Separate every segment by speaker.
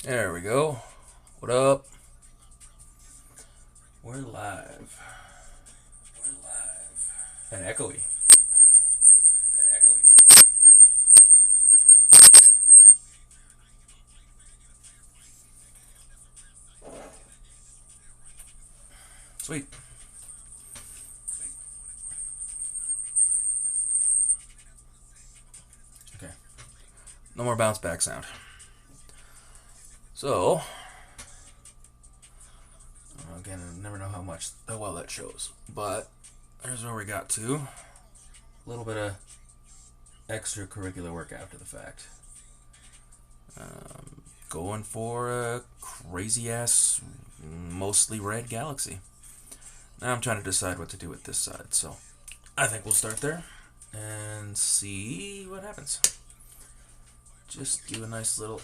Speaker 1: There we go. What up? We're live. And echoey. Sweet. Okay. No more bounce back sound. So, again, I never know how well that shows. But here's where we got to. A little bit of extracurricular work after the fact. Going for a crazy ass, mostly red galaxy. Now I'm trying to decide what to do with this side, so I think we'll start there and see what happens. Just do a nice little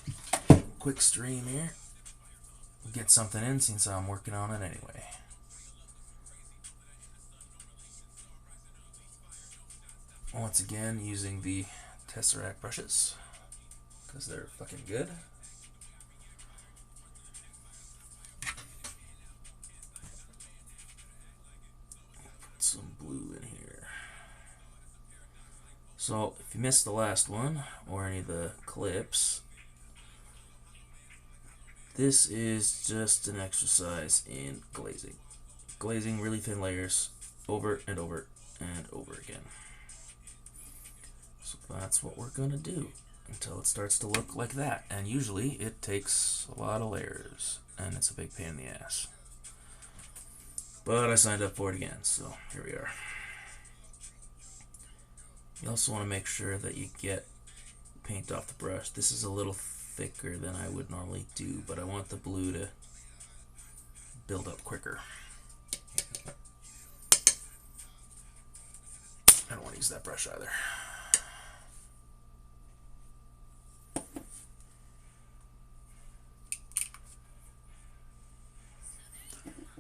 Speaker 1: quick stream here. Get something in since I'm working on it anyway. Once again, using the Tesseract brushes because they're fucking good. Put some blue in here. So, if you missed the last one or any of the clips, this is just an exercise in glazing. Glazing really thin layers over and over and over again. So that's what we're gonna do until it starts to look like that. And usually it takes a lot of layers and it's a big pain in the ass. But I signed up for it again, so here we are. You also want to make sure that you get paint off the brush. This is a little thicker than I would normally do, but I want the blue to build up quicker. I don't want to use that brush either.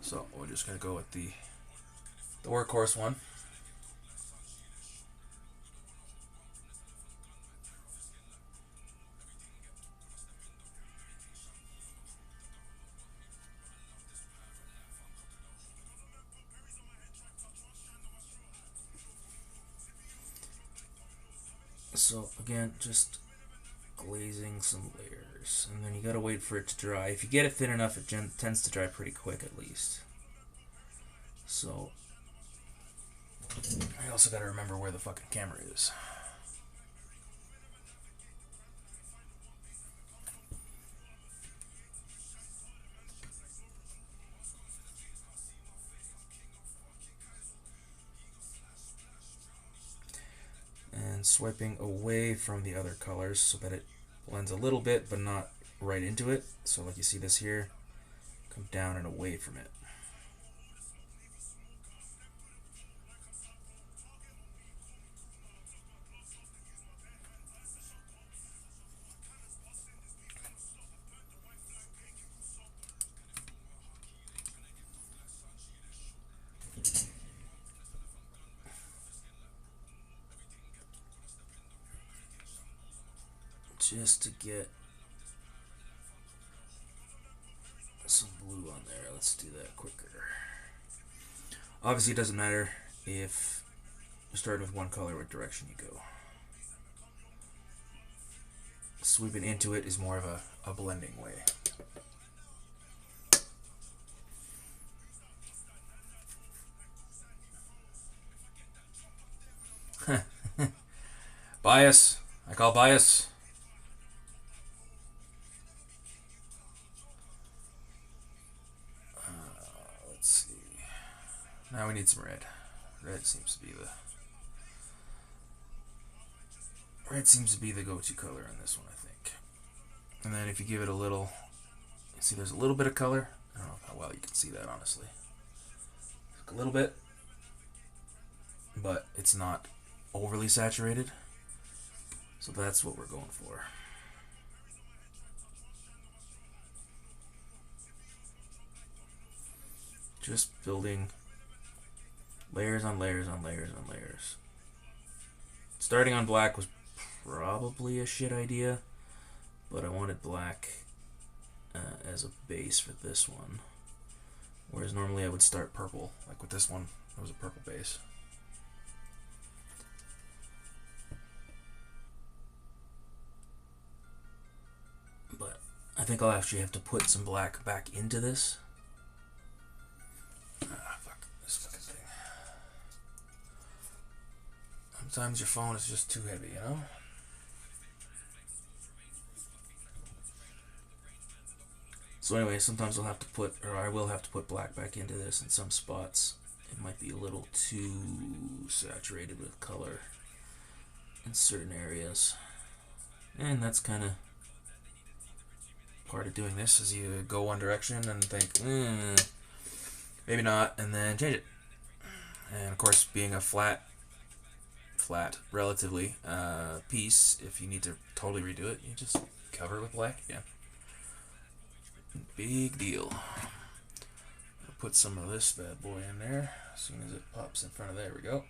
Speaker 1: So we're just going to go with the workhorse one. So again, just glazing some layers, and then you gotta wait for it to dry. If you get it thin enough, it tends to dry pretty quick at least. So I also gotta remember where the fucking camera is. And swiping away from the other colors so that it blends a little bit but not right into it. So like you see this here, come down and away from it. Just to get some blue on there. Let's do that quicker. Obviously it doesn't matter if you start with one color, what direction you go. Sweeping into it is more of a blending way. Bias. I call bias. Let's see. Now we need some red. Red seems to be the go-to color in this one, I think. And then if you give it a little, see there's a little bit of color. I don't know how well you can see that, honestly. A little bit, but it's not overly saturated. So that's what we're going for. Just building layers on layers on layers on layers. Starting on black was probably a shit idea, but I wanted black as a base for this one. Whereas normally I would start purple. Like with this one, it was a purple base. But I think I'll actually have to put some black back into this. Fuck this fucking thing. Sometimes your phone is just too heavy, you know? So anyway, sometimes I'll have to put, or I will have to put black back into this in some spots. It might be a little too saturated with color in certain areas. And that's kind of part of doing this, is you go one direction and think, maybe not, and then change it. And of course, being a flat, relatively, piece, if you need to totally redo it, you just cover it with black again. Big deal. I'll put some of this bad boy in there as soon as it pops in front of there. We go.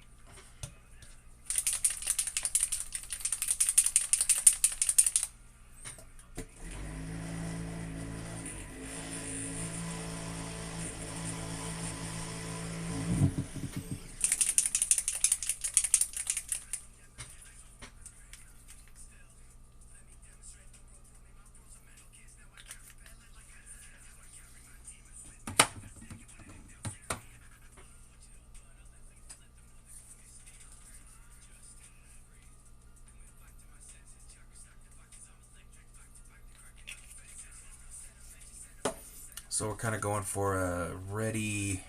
Speaker 1: So we're kind of going for a ready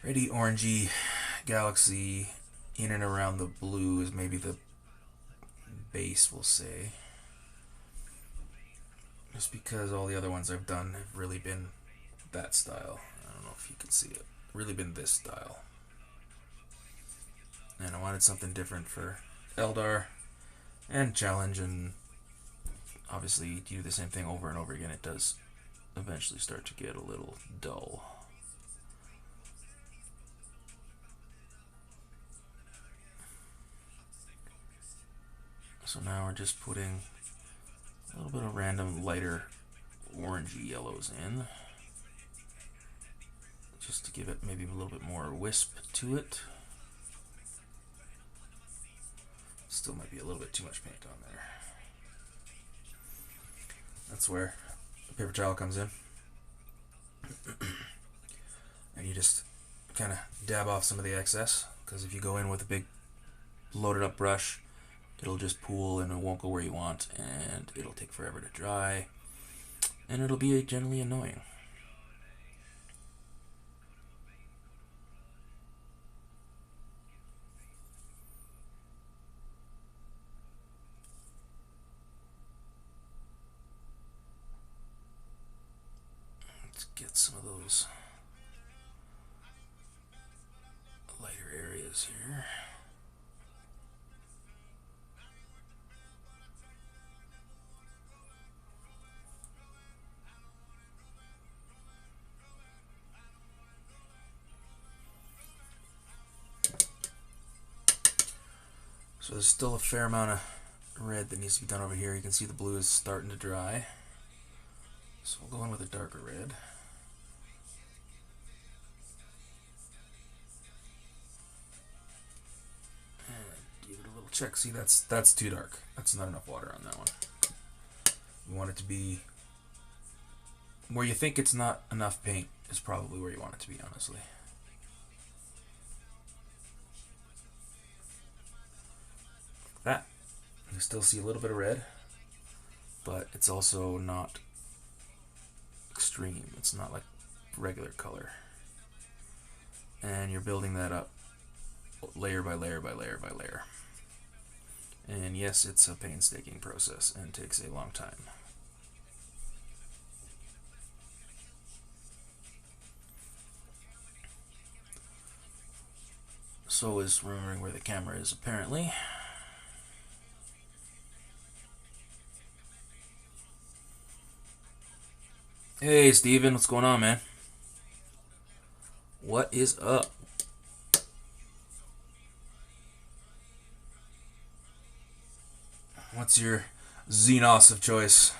Speaker 1: orangey galaxy in and around the blue is maybe the base, we'll say. Just because all the other ones I've done have really been that style. I don't know if you can see it. Really been this style. And I wanted something different for Eldar and Challenge, and obviously you do the same thing over and over again, it does eventually start to get a little dull. So now we're just putting a little bit of random lighter orangey yellows in, just to give it maybe a little bit more wisp to it. Still might be a little bit too much paint on there. That's where the paper towel comes in. And you just kind of dab off some of the excess, because if you go in with a big loaded up brush, it'll just pool and it won't go where you want, and it'll take forever to dry, and it'll be generally annoying. Let's get some of those lighter areas here. So there's still a fair amount of red that needs to be done over here. You can see the blue is starting to dry. So we'll go in with a darker red. And give it a little check. See, that's too dark. That's not enough water on that one. You want it to be where you think it's not enough paint is probably where you want it to be, honestly. That. You still see a little bit of red, but it's also not extreme. It's not like regular color. And you're building that up layer by layer by layer by layer. And yes, it's a painstaking process and takes a long time. So is remembering where the camera is, apparently. Hey Steven, what's going on, man? What is up? What's your Xenos of choice?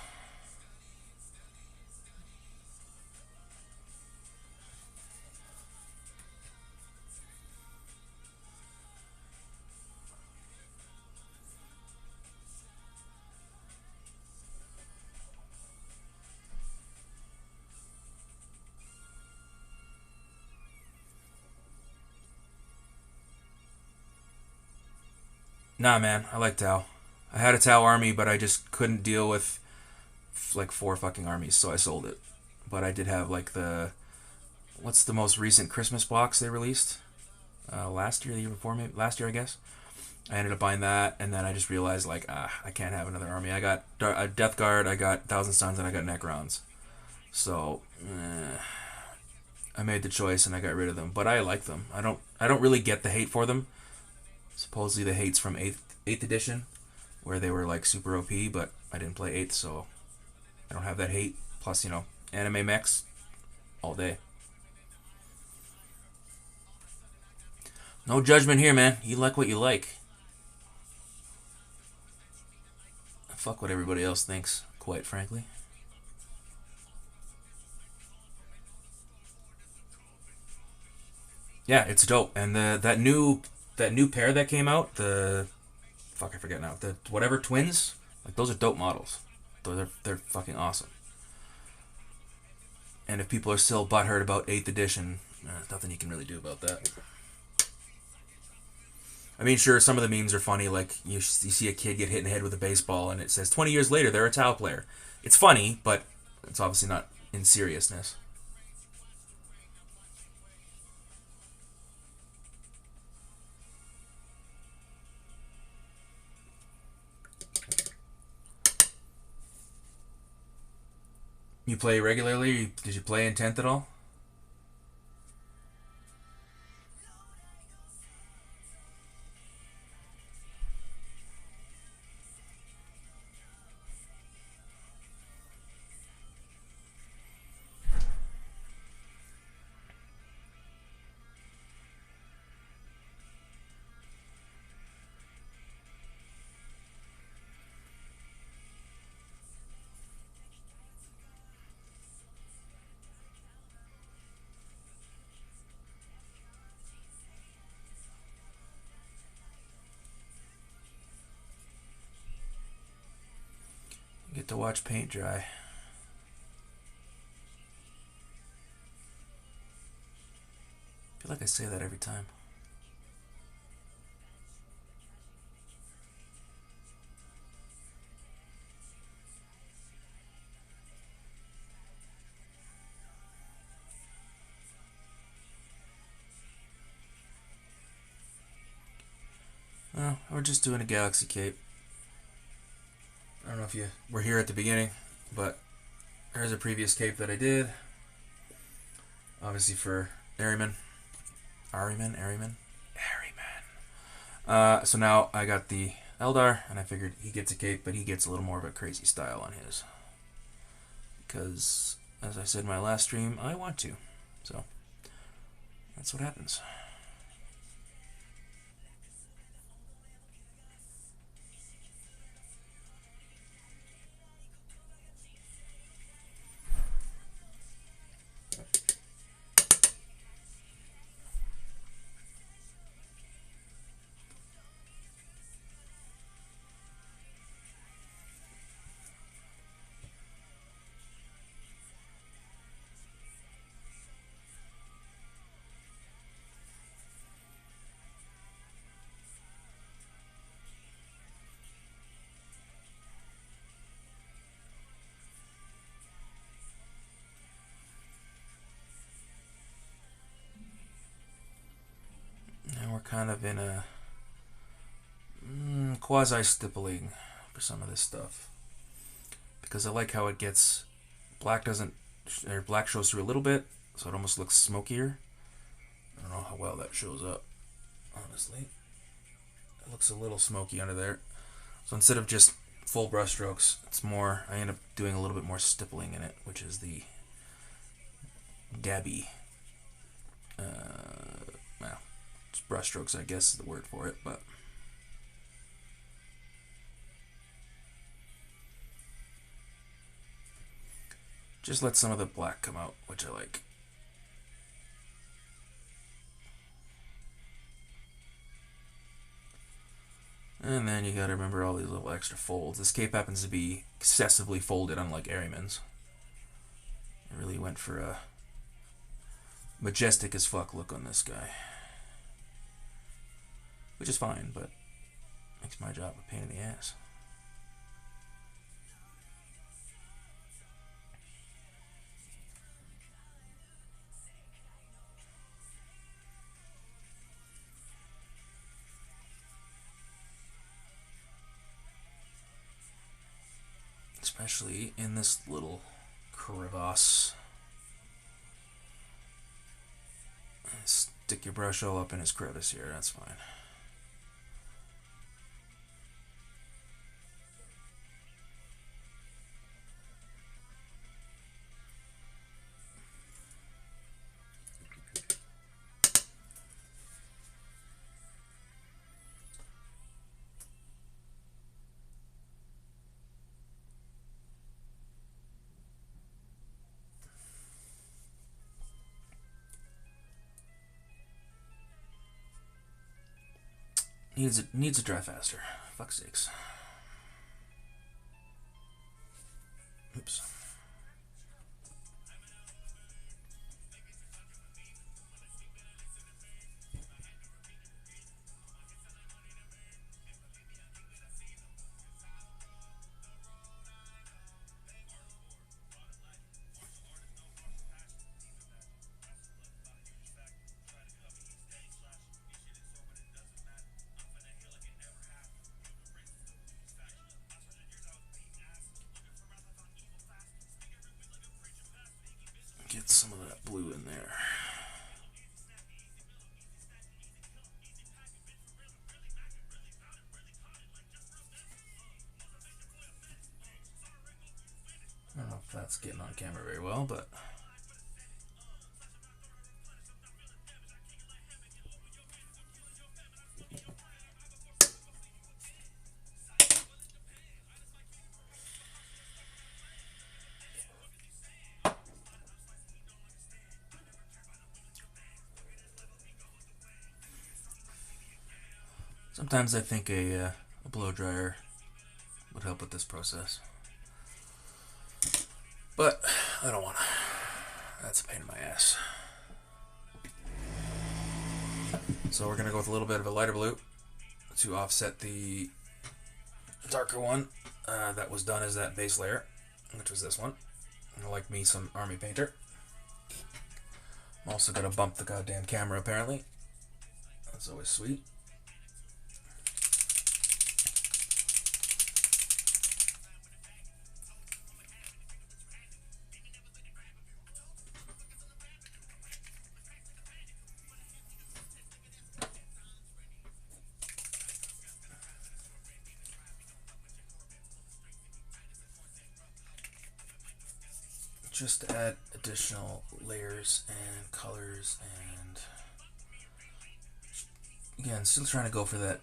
Speaker 1: Nah, man, I like Tau. I had a Tau army, but I just couldn't deal with like 4 fucking armies, so I sold it. But I did have like the what's the most recent Christmas box they released? Last year, the year before, maybe last year, I guess. I ended up buying that, and then I just realized like, I can't have another army. I got a Death Guard, I got Thousand Suns, and I got Necrons. So I made the choice and I got rid of them. But I like them. I don't really get the hate for them. Supposedly the hate's from eighth edition, where they were like super OP, but I didn't play 8th, so I don't have that hate. Plus, anime mechs all day. No judgment here, man. You like what you like. Fuck what everybody else thinks, quite frankly. Yeah, it's dope. And that new pair that came out, the fuck I forget now, the whatever twins, like those are dope models. They're fucking awesome. And if people are still butthurt about 8th edition, there's nothing you can really do about that. I mean, sure, some of the memes are funny, like you see a kid get hit in the head with a baseball and it says 20 years later they're a Tau player. It's funny, but it's obviously not in seriousness. You play regularly? Did you play in 10th at all? You get to watch paint dry. I feel like I say that every time. Well, we're just doing a Galaxy Cape. I don't know if you were here at the beginning, but there's a previous cape that I did. Obviously for Ahriman. Ahriman. So now I got the Eldar, and I figured he gets a cape, but he gets a little more of a crazy style on his. Because, as I said in my last stream, I want to. So, that's what happens. Now we're kind of in a quasi-stippling for some of this stuff. Because I like how it gets... Black shows through a little bit, so it almost looks smokier. I don't know how well that shows up, honestly. It looks a little smoky under there. So instead of just full brush strokes, it's more, I end up doing a little bit more stippling in it, which is the dabby. Well, it's brush strokes, I guess is the word for it, but just let some of the black come out, which I like. And then you gotta remember all these little extra folds. This cape happens to be excessively folded, unlike Ahriman's. I really went for a majestic as fuck look on this guy. Which is fine, but Makes my job a pain in the ass. Especially in this little crevasse. Stick your brush all up in his crevice here, that's fine. Needs to dry faster. Fuck's sakes. Oops. Get some of that blue in there. I don't know if that's getting on camera very well, but sometimes I think a blow dryer would help with this process. But I don't want to. That's a pain in my ass. So we're going to go with a little bit of a lighter blue to offset the darker one that was done as that base layer, which was this one. I like me some Army Painter. I'm also going to bump the goddamn camera apparently. That's always sweet. Just to add additional layers and colors, and again, still trying to go for that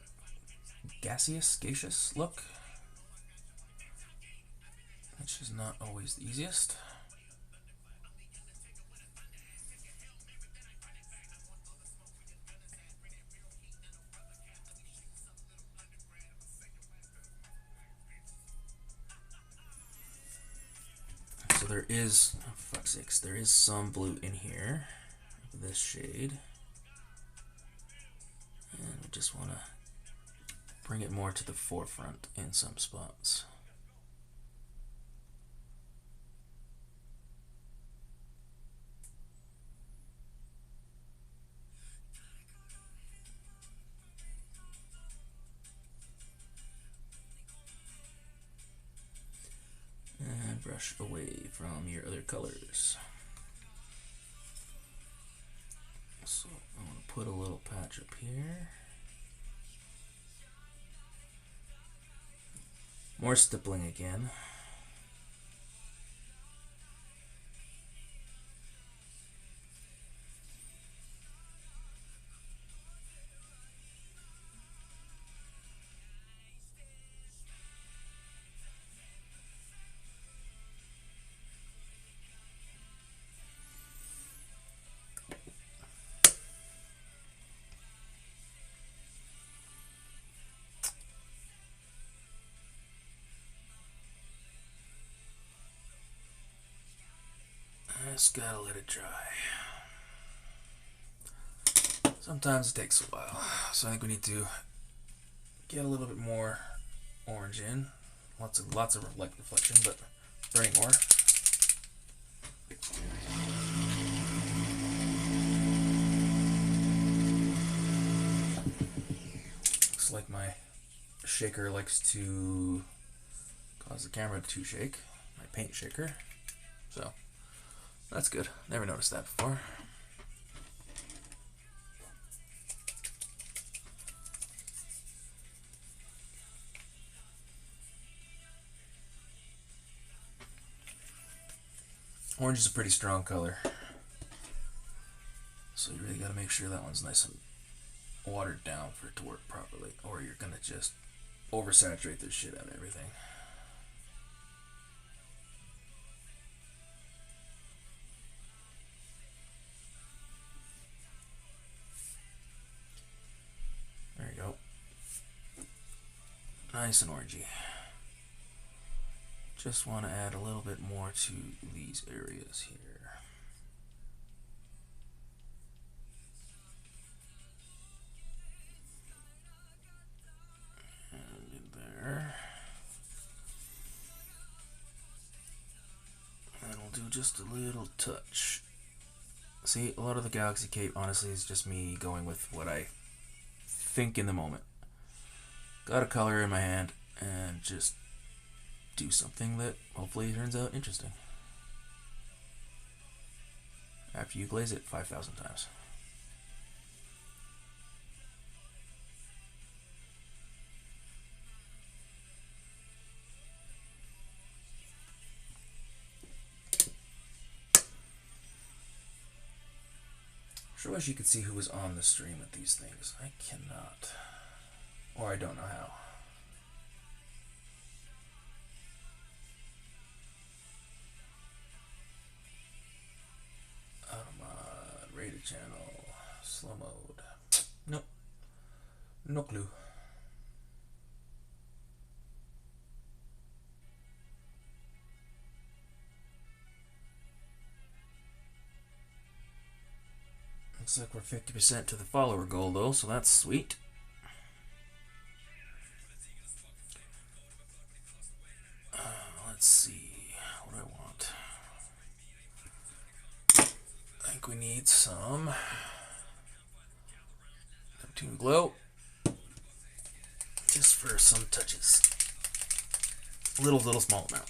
Speaker 1: gaseous look, which is not always the easiest. So there is, oh, fuck's sakes, there is some blue in here, this shade, and we just want to bring it more to the forefront in some spots. And brush away from your other colors. So I'm going to put a little patch up here. More stippling again. Just gotta let it dry. Sometimes it takes a while, so I think we need to get a little bit more orange in. Lots of light reflection, but burning more. Looks like my shaker likes to cause the camera to shake. My paint shaker. So that's good. Never noticed that before. Orange is a pretty strong color, so you really got to make sure that one's nice and watered down for it to work properly, or you're gonna just oversaturate the shit out of everything. There you go. Nice and orangey. Just want to add a little bit more to these areas here. And in there. And we'll do just a little touch. See, a lot of the Galaxy Cape, honestly, is just me going with what I think in the moment. Got a color in my hand and just do something that hopefully turns out interesting after you glaze it 5,000 times. Sure wish you could see who was on the stream with these things. I cannot, or I don't know how. Rated channel, slow mode. Nope. No clue. Looks like we're 50% to the follower goal though, so that's sweet. Let's see what I want. I think we need some Neptune Glow, just for some touches. Little small amount.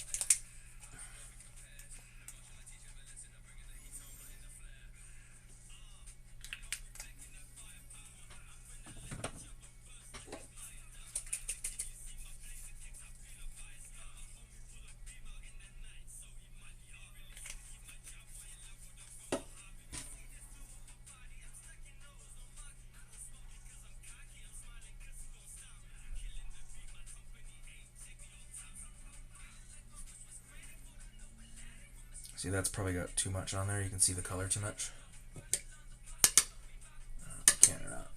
Speaker 1: See, that's probably got too much on there. You can see the color too much. Can or not.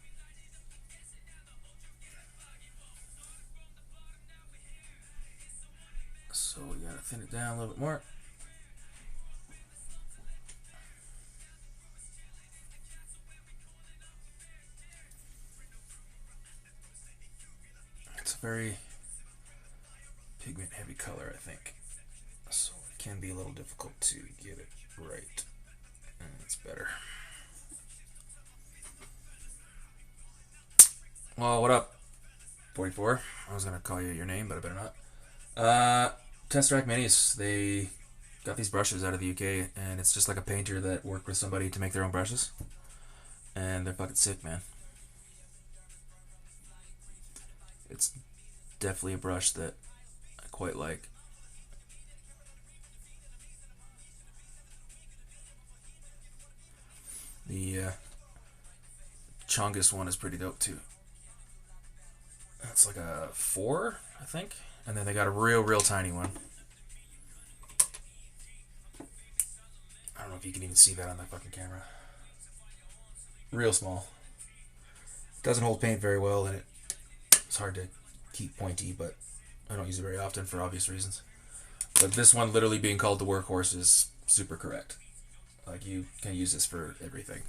Speaker 1: So we gotta thin it down a little bit more. It's a very pigment heavy color, I think. So it can be a little difficult to get it right. And it's better. Well, what up, 44? I was gonna call you your name, but I better not. Tesseract Minis, they got these brushes out of the UK, and it's just like a painter that worked with somebody to make their own brushes. And they're fucking sick, man. It's definitely a brush that I quite like. The Chongus one is pretty dope too. That's like a 4, I think. And then they got a real tiny one. I don't know if you can even see that on that fucking camera. Real small. Doesn't hold paint very well, and it's hard to keep pointy, but I don't use it very often for obvious reasons. But this one literally being called the workhorse is super correct. Like, you can use this for everything.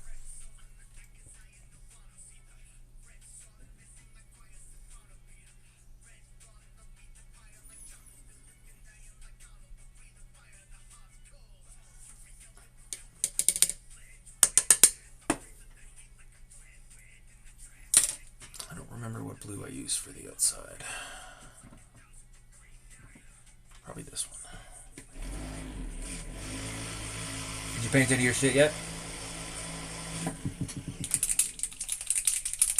Speaker 1: use for the outside? Probably this one. Did you paint any of your shit yet?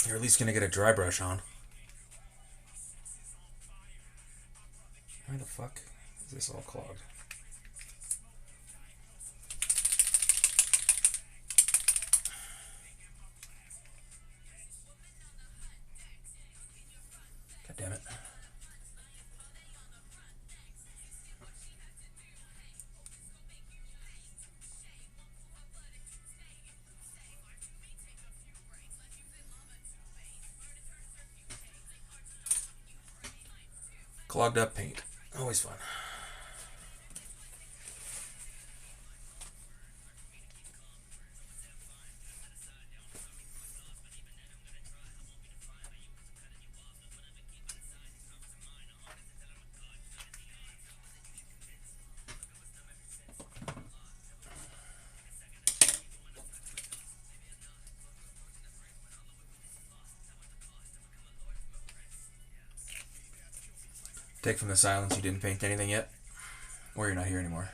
Speaker 1: You're at least gonna get a dry brush on. Why the fuck is this all clogged? God damn it. Clogged up paint. Always fun. Take from the silence you didn't paint anything yet? Or you're not here anymore?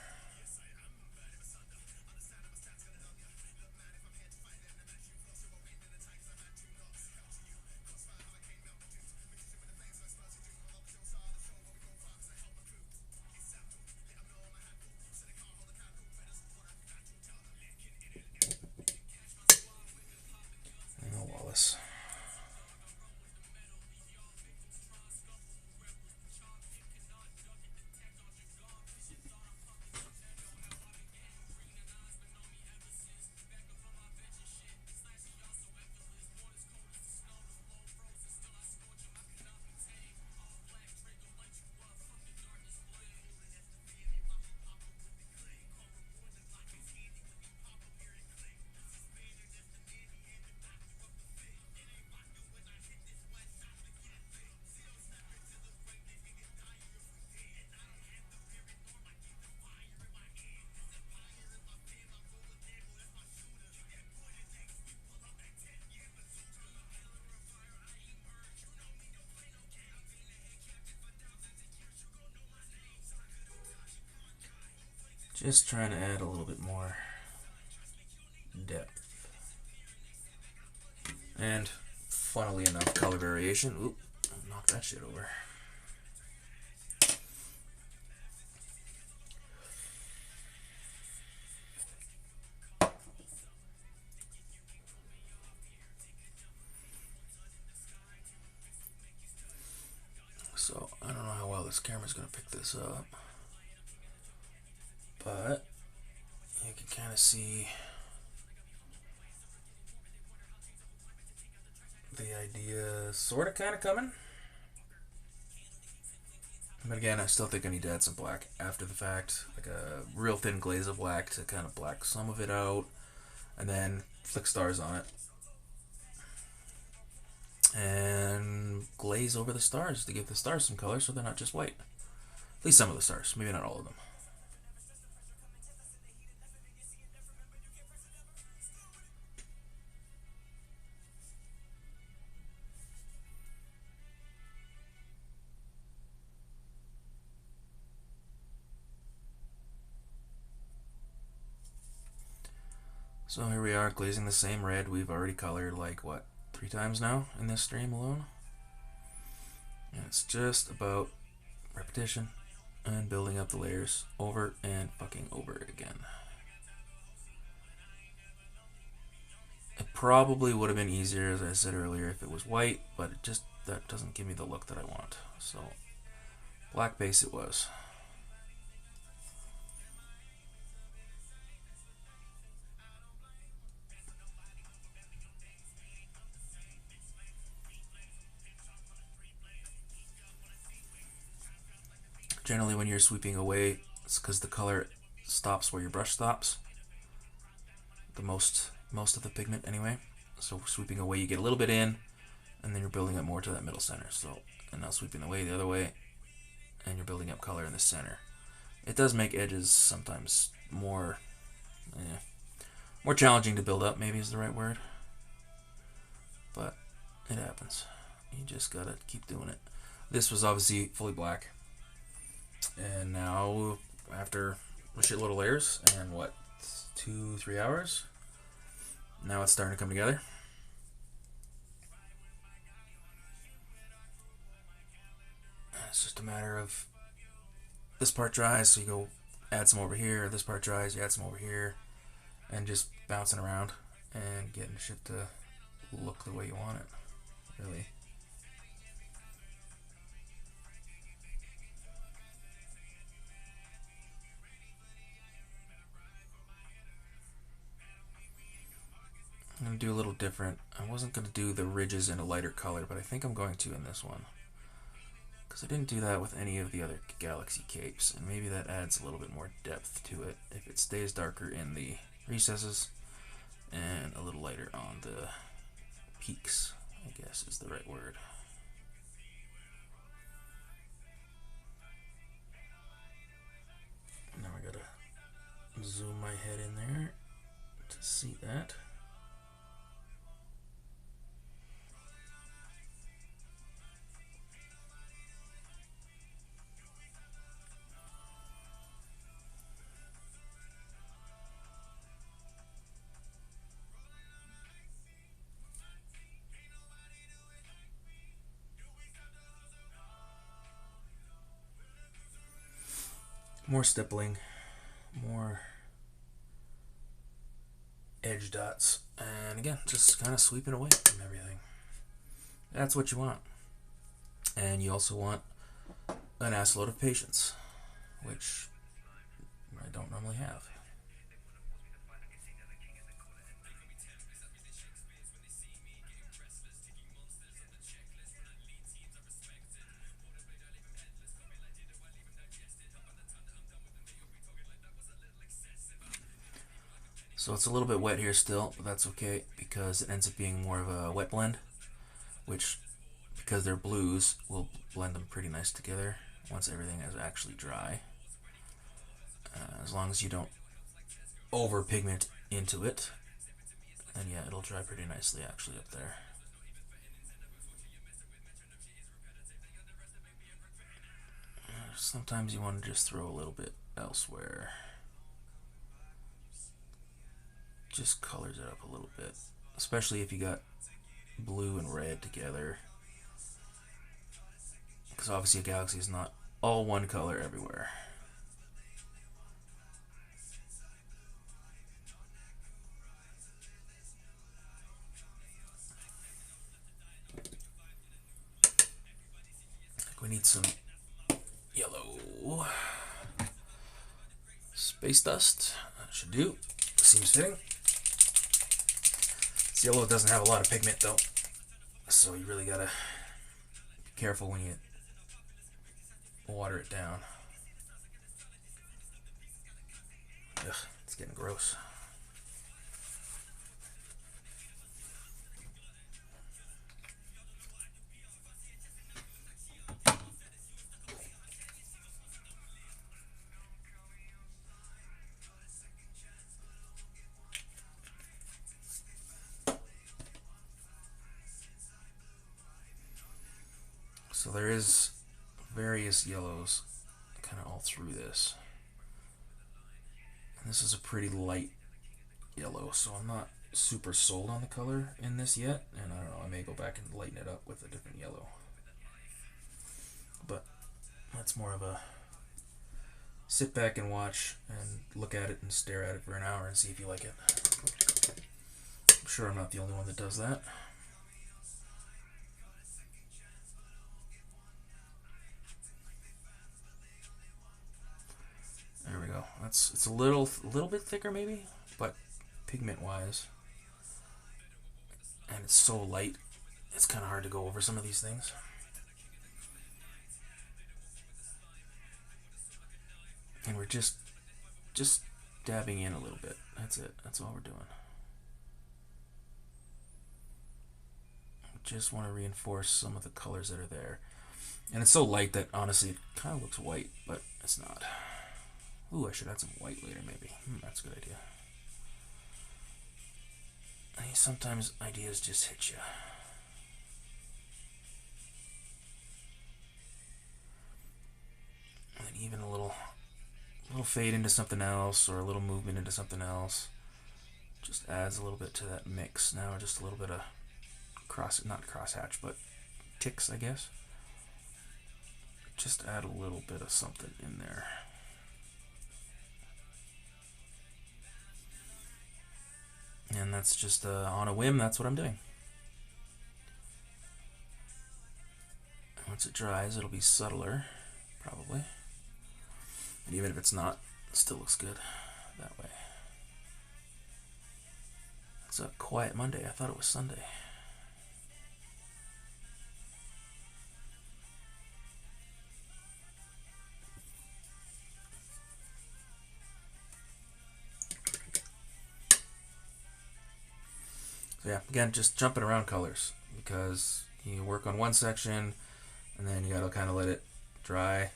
Speaker 1: Oh, Wallace. Just trying to add a little bit more depth. And, funnily enough, color variation. Oop, knock that shit over. So, I don't know how well this camera's going to pick this up. But you can kind of see the idea sort of kind of coming. But again, I still think I need to add some black after the fact, like a real thin glaze of black to kind of black some of it out, and then flick stars on it. And glaze over the stars to give the stars some color so they're not just white. At least some of the stars, maybe not all of them. So here we are glazing the same red we've already colored like what, 3 times now in this stream alone. And it's just about repetition and building up the layers over and fucking over it again. It probably would have been easier, as I said earlier, if it was white, but it just, that doesn't give me the look that I want. So black base it was. Generally when you're sweeping away, it's because the color stops where your brush stops. The most of the pigment anyway. So sweeping away you get a little bit in, and then you're building up more to that middle center. So, and now sweeping away the other way, and you're building up color in the center. It does make edges sometimes more challenging to build up, maybe is the right word. But it happens. You just gotta keep doing it. This was obviously fully black. And now, after a shitload of layers and what, 2-3 hours, now it's starting to come together. It's just a matter of this part dries, so you go add some over here. This part dries, you add some over here, and just bouncing around and getting shit to look the way you want it, really. I'm going to do a little different. I wasn't going to do the ridges in a lighter color, but I think I'm going to in this one. Because I didn't do that with any of the other Galaxy capes, and maybe that adds a little bit more depth to it if it stays darker in the recesses and a little lighter on the peaks, I guess is the right word. Now I gotta zoom my head in there to see that. More stippling, more edge dots, and again, just kind of sweeping away from everything. That's what you want. And you also want an assload of patience, which I don't normally have. So it's a little bit wet here still, but that's okay because it ends up being more of a wet blend, which, because they're blues, will blend them pretty nice together once everything is actually dry. As long as you don't over pigment into it, and yeah, it'll dry pretty nicely actually up there. Sometimes you want to just throw a little bit elsewhere. Just colors it up a little bit, especially if you got blue and red together, because obviously a Galaxy is not all one color everywhere. I think we need some yellow. Space dust, that should do. Seems fitting. This yellow doesn't have a lot of pigment though, so you really gotta be careful when you water it down. Ugh, it's getting gross. So there is various yellows kind of all through this. And this is a pretty light yellow, so I'm not super sold on the color in this yet. And I don't know, I may go back and lighten it up with a different yellow. But that's more of a sit back and watch and look at it and stare at it for an hour and see if you like it. I'm sure I'm not the only one that does that. There we go. It's a little bit thicker maybe, but pigment wise, and it's so light, it's kind of hard to go over some of these things. And we're just dabbing in a little bit. That's it. That's all we're doing. Just want to reinforce some of the colors that are there. And it's so light that honestly it kind of looks white, but it's not. Ooh, I should add some white later maybe. That's a good idea. Sometimes ideas just hit you. even a little fade into something else, or a little movement into something else, just adds a little bit to that mix. Now just a little bit of not crosshatch, but ticks, I guess. Just add a little bit of something in there. And that's just on a whim, that's what I'm doing. Once it dries, it'll be subtler, probably. And even if it's not, it still looks good that way. It's a quiet Monday. I thought it was Sunday. So yeah, again, just jumping around colors, because you work on one section and then you gotta kind of let it dry.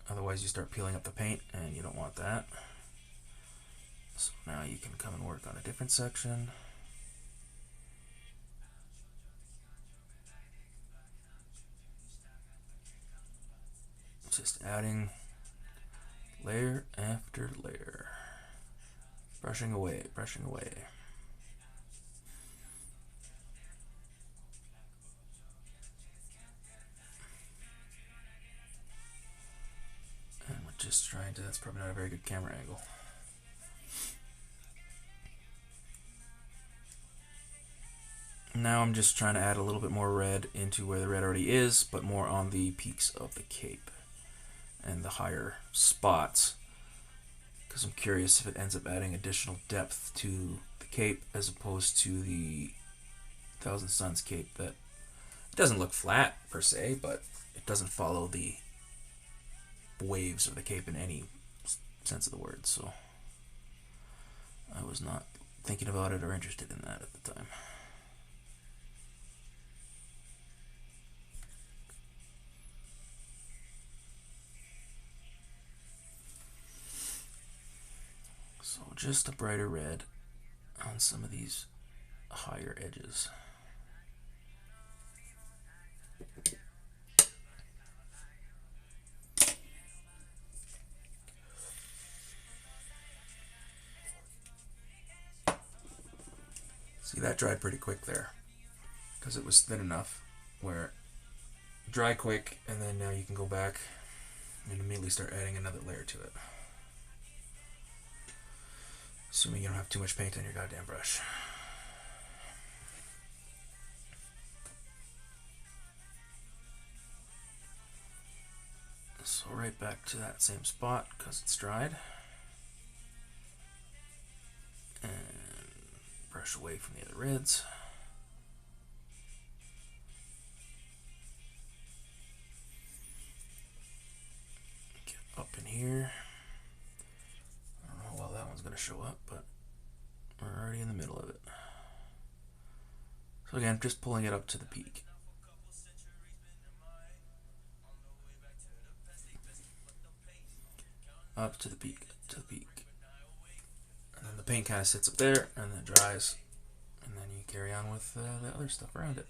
Speaker 1: Otherwise you start peeling up the paint, and you don't want that. So now you can come and work on a different section. Just adding layer after layer. Brushing away, brushing away. And we're just trying to, that's probably not a very good camera angle. Now I'm just trying to add a little bit more red into where the red already is, but more on the peaks of the cape and the higher spots, because I'm curious if it ends up adding additional depth to the cape as opposed to the Thousand Suns cape. That it doesn't look flat per se, but it doesn't follow the waves of the cape in any sense of the word, so I was not thinking about it or interested in that at the time. So just a brighter red on some of these higher edges. See, that dried pretty quick there, because it was thin enough where dry quick, and then now you can go back and immediately start adding another layer to it. Assuming you don't have too much paint on your goddamn brush. So right back to that same spot because it's dried. And brush away from the other reds. Get up in here. I don't know how well that one's going to show up, but we're already in the middle of it. So again, just pulling it up to the peak. Up to the peak, to the peak. And then the paint kind of sits up there and then dries. And then you carry on with the other stuff around it.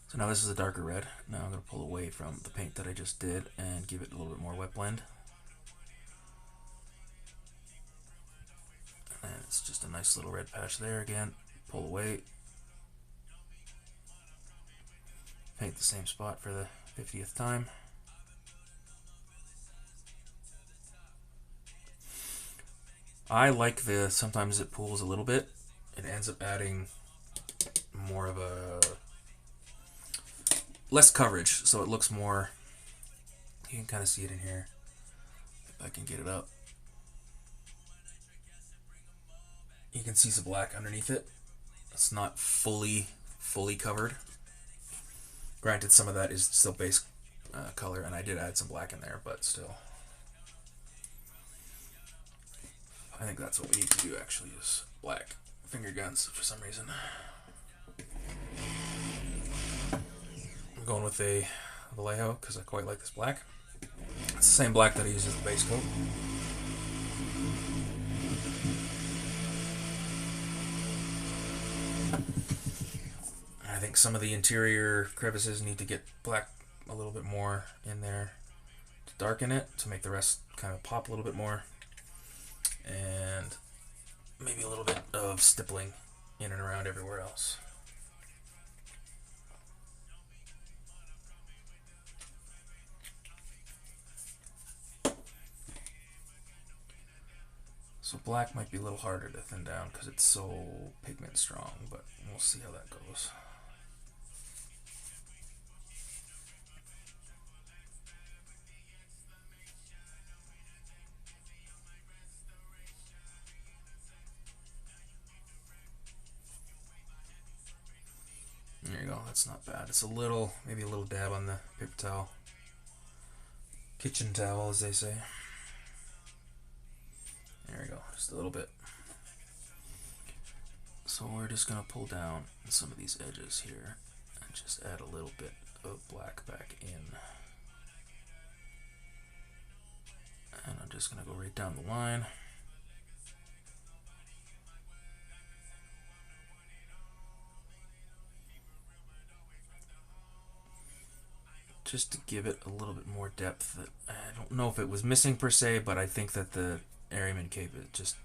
Speaker 1: So now this is a darker red. Now I'm going to pull away from the paint that I just did and give it a little bit more wet blend. And it's just a nice little red patch there again. Pull away. Paint the same spot for the 50th time. I like this. Sometimes it pools a little bit. It ends up adding more of a less coverage, so it looks more. You can kind of see it in here. If I can get it up, you can see some black underneath it. It's not fully covered. Granted, some of that is still base color, and I did add some black in there, but still. I think that's what we need to do, actually, is black finger guns for some reason. I'm going with a Vallejo because I quite like this black. It's the same black that I use as the base coat. I I think some of the interior crevices need to get black a little bit more in there to darken it, to make the rest kind of pop a little bit more. And maybe a little bit of stippling in and around everywhere else. So black might be a little harder to thin down because it's so pigment strong, but we'll see how that goes. There you go, that's not bad. It's a little, maybe a little dab on the paper towel. Kitchen towel, as they say. There we go, just a little bit. So we're just going to pull down some of these edges here and just add a little bit of black back in. And I'm just going to go right down the line. Just to give it a little bit more depth that I don't know if it was missing per se, but I think that the Ahriman cape it just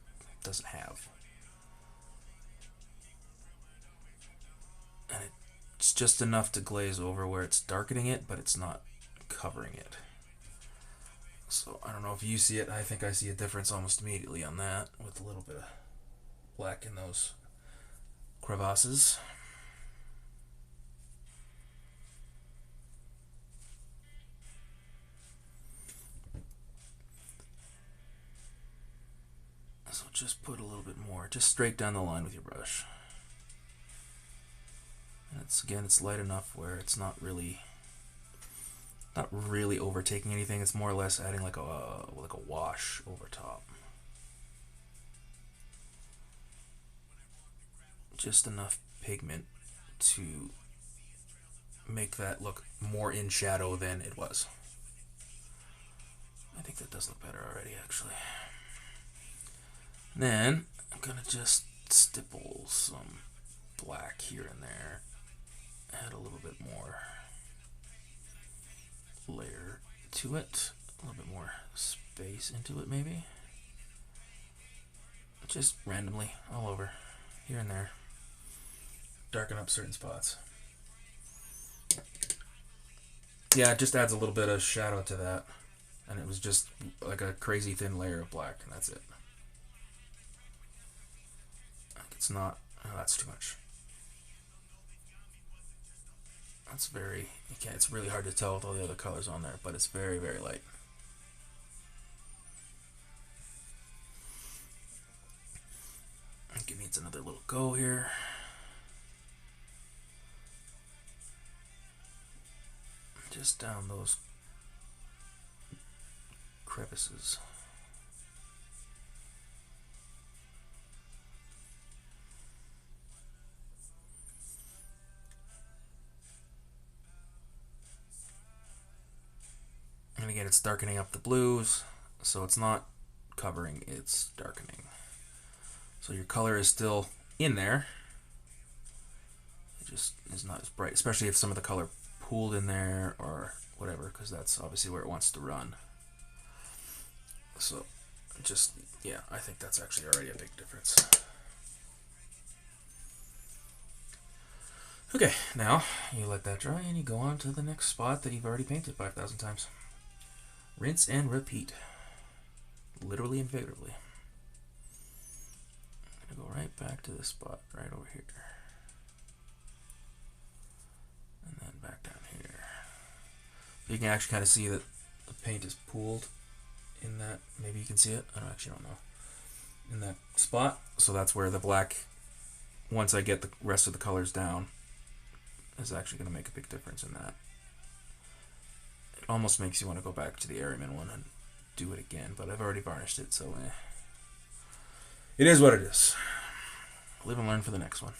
Speaker 1: doesn't have. And it's just enough to glaze over where it's darkening it, but it's not covering it. So I don't know if you see it. I think I see a difference almost immediately on that with a little bit of black in those crevasses. So just put a little bit more, just straight down the line with your brush. And it's light enough where it's not really overtaking anything. It's more or less adding like a wash over top. Just enough pigment to make that look more in shadow than it was. I think that does look better already, actually. Then I'm gonna just stipple some black here and there, add a little bit more layer to it, a little bit more space into it maybe, just randomly all over, here and there, darken up certain spots. Yeah, it just adds a little bit of shadow to that, and it was just like a crazy thin layer of black, and that's it. It's not, oh, that's too much. That's very, it's really hard to tell with all the other colors on there, but it's very, very light. Give me another little go here. Just down those crevices. And again, it's darkening up the blues, so it's not covering, it's darkening. So your color is still in there. It just is not as bright, especially if some of the color pooled in there or whatever, because that's obviously where it wants to run. So just, yeah, I think that's actually already a big difference. Okay, now you let that dry and you go on to the next spot that you've already painted 5,000 times. Rinse and repeat. Literally and figuratively. I'm going to go right back to this spot right over here. And then back down here. You can actually kind of see that the paint is pooled in that. Maybe you can see it. I actually don't know. In that spot. So that's where the black, once I get the rest of the colors down, is actually going to make a big difference in that. It almost makes you want to go back to the Ahriman one and do it again, but I've already varnished it, so it is what it is. Live and learn for the next one.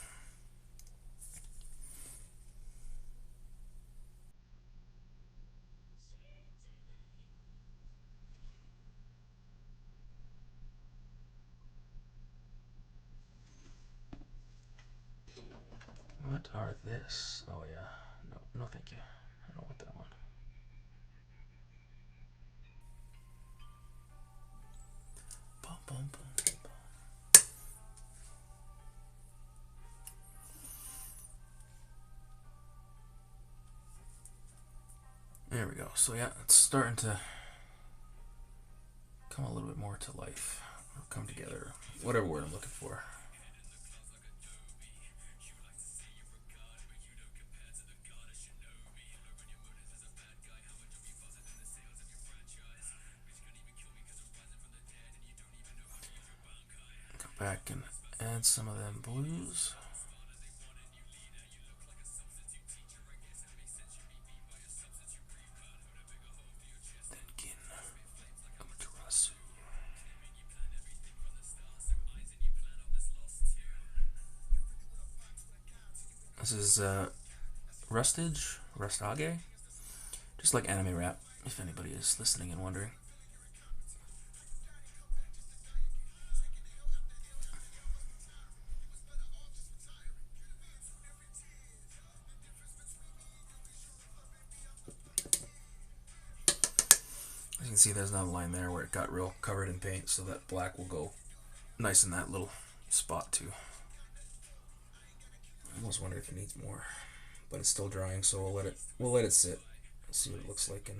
Speaker 1: What want are this. Oh yeah. No, no thank you. I don't want that one. Bum, bum, bum, bum. There we go. So yeah, it's starting to come a little bit more to life. Or come together. Whatever word I'm looking for. Come back and add some of them blues. This is Rustage, just like anime rap, if anybody is listening and wondering. As you can see, there's another line there where it got real covered in paint, so that black will go nice in that little spot too. I almost wonder if it needs more, but it's still drying, so we'll let it sit. See what it looks like in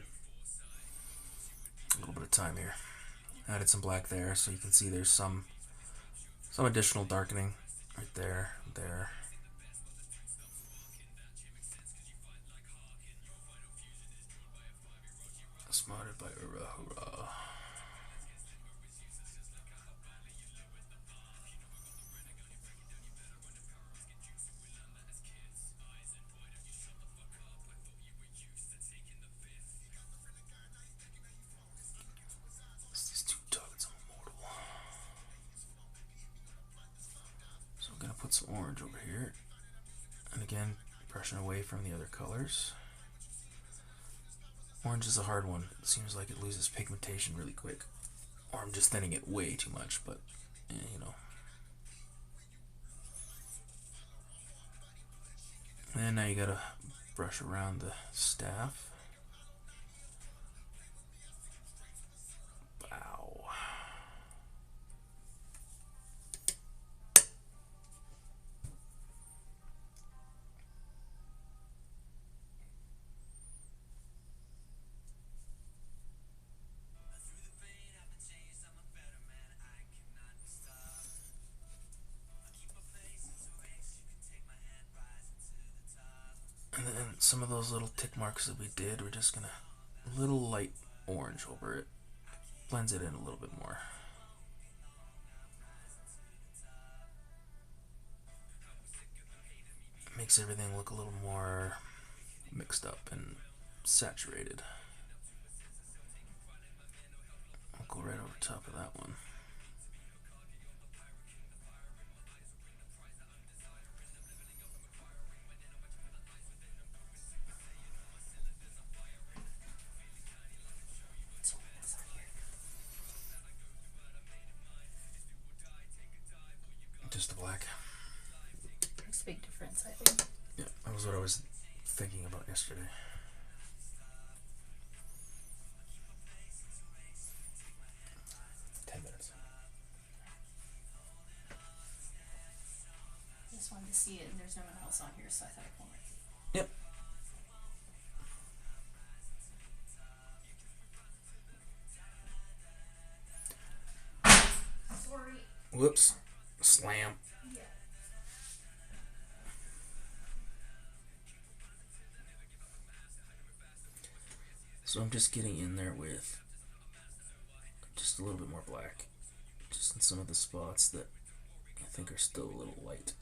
Speaker 1: a little bit of time here. Added some black there, so you can see there's some additional darkening right there, there. Smarted by Urahara. These two targets are mortal. So I'm gonna put some orange over here. And again, brushing away from the other colors. Orange is a hard one. It seems like it loses pigmentation really quick. Or I'm just thinning it way too much, but, you know. And now you gotta brush around the staff. Wow. And then some of those little tick marks that we did, we're just gonna little light orange over it. Blends it in a little bit more. Makes everything look a little more mixed up and saturated. I'll go right over top of that one. Just the black.
Speaker 2: Makes a big difference, I think.
Speaker 1: Yeah, that was what I was thinking about yesterday.
Speaker 2: I just wanted to see it, and there's no one else on here, so I thought I'd come with you.
Speaker 1: Yep.
Speaker 2: Sorry.
Speaker 1: Whoops. Slam.
Speaker 2: Yeah.
Speaker 1: So I'm just getting in there with just a little bit more black. Just in some of the spots that I think are still a little light.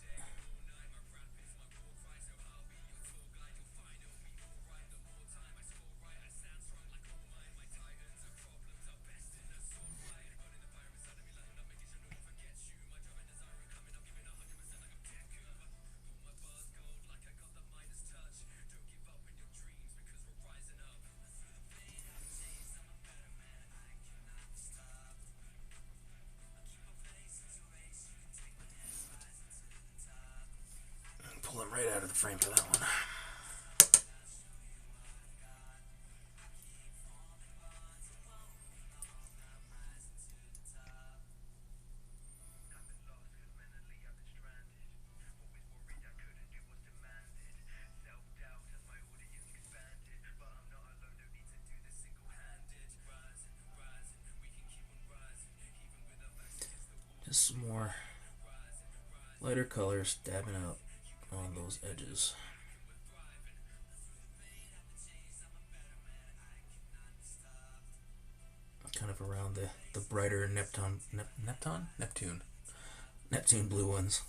Speaker 1: the frame for that one. Just some more lighter colors dabbing out on those edges. Kind of around the brighter Neptune blue ones.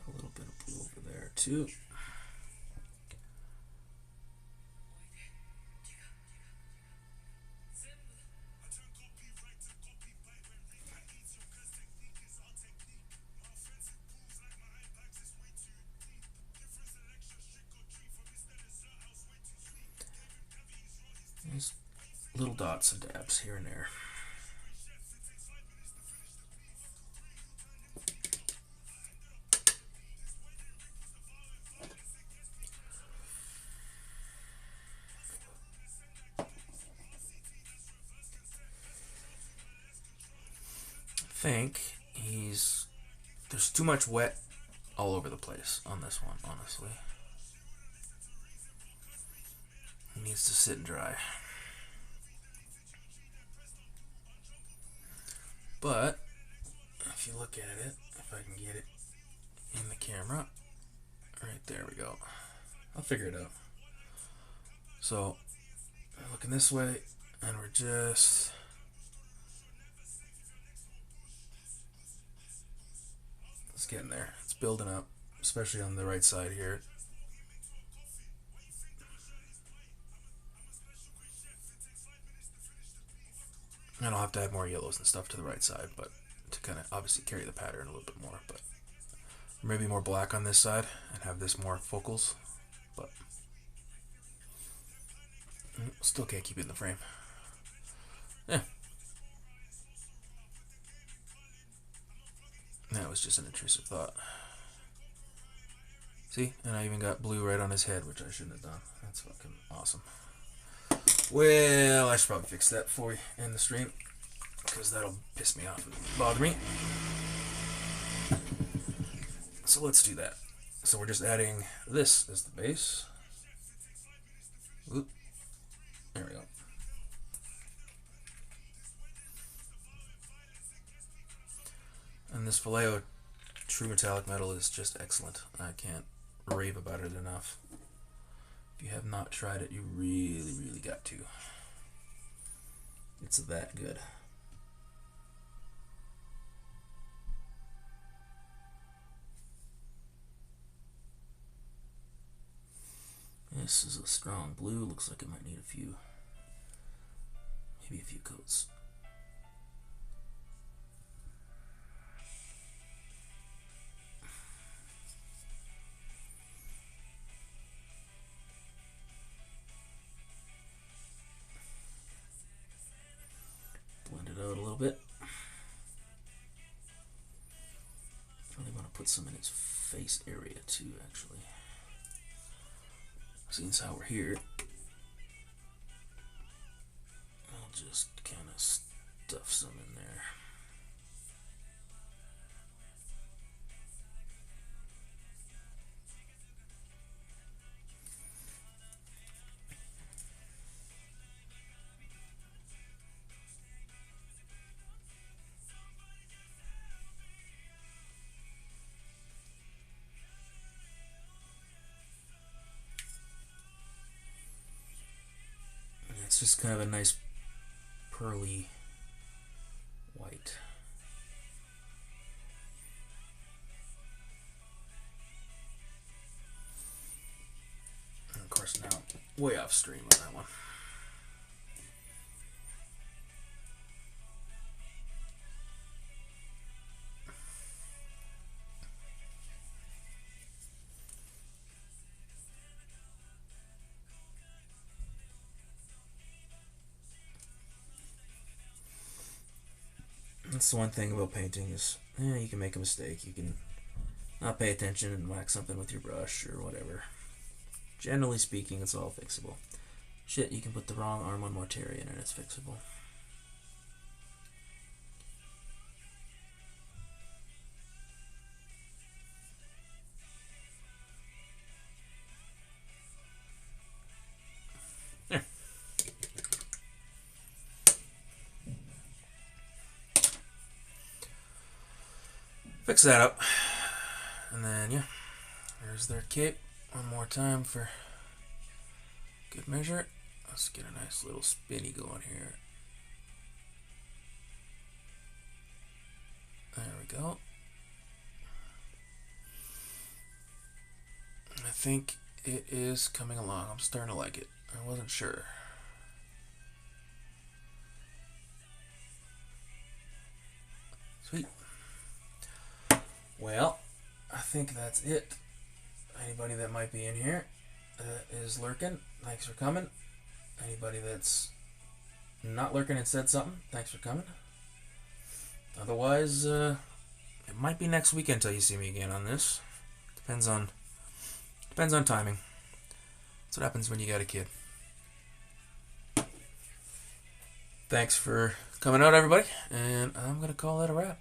Speaker 1: Put a little bit of blue over there too. There's little dots and dabs here and there. I think there's too much wet all over the place on this one, honestly. It needs to sit and dry. But if you look at it, if I can get it in the camera, right there we go. I'll figure it out. So we're looking this way, and we're just it's getting there. It's building up, especially on the right side here. And I'll have to add more yellows and stuff to the right side, but to kind of obviously carry the pattern a little bit more. But maybe more black on this side and have this more focals, but still can't keep it in the frame. Yeah. That was just an intrusive thought. See? And I even got blue right on his head, which I shouldn't have done. That's fucking awesome. Well, I should probably fix that before we end the stream, because that'll piss me off and bother me. So let's do that. So we're just adding this as the base. Oop. There we go. And this Vallejo True Metallic Metal is just excellent. I can't rave about it enough. If you have not tried it, you really, really got to. It's that good. This is a strong blue. Looks like it might need maybe a few coats. Blend it out a little bit. Really want to put some in his face area too, actually. Since how we're here, I'll just kind of stuff some in there. It's just kind of a nice pearly white. And of course now, way off stream on that one. That's the one thing about painting is, you can make a mistake. You can not pay attention and whack something with your brush or whatever. Generally speaking, it's all fixable. Shit, you can put the wrong arm on Mortarion and it's fixable. There. Fix that up. And then, yeah, there's their cape. One more time for good measure. Let's get a nice little spinny going here. There we go. I think it is coming along. I'm starting to like it. I wasn't sure. Sweet. Well, I think that's it. Anybody that might be in here is lurking, thanks for coming. Anybody that's not lurking and said something, thanks for coming. Otherwise, it might be next weekend until you see me again on this. Depends on timing. That's what happens when you got a kid. Thanks for coming out, everybody, and I'm gonna call that a wrap.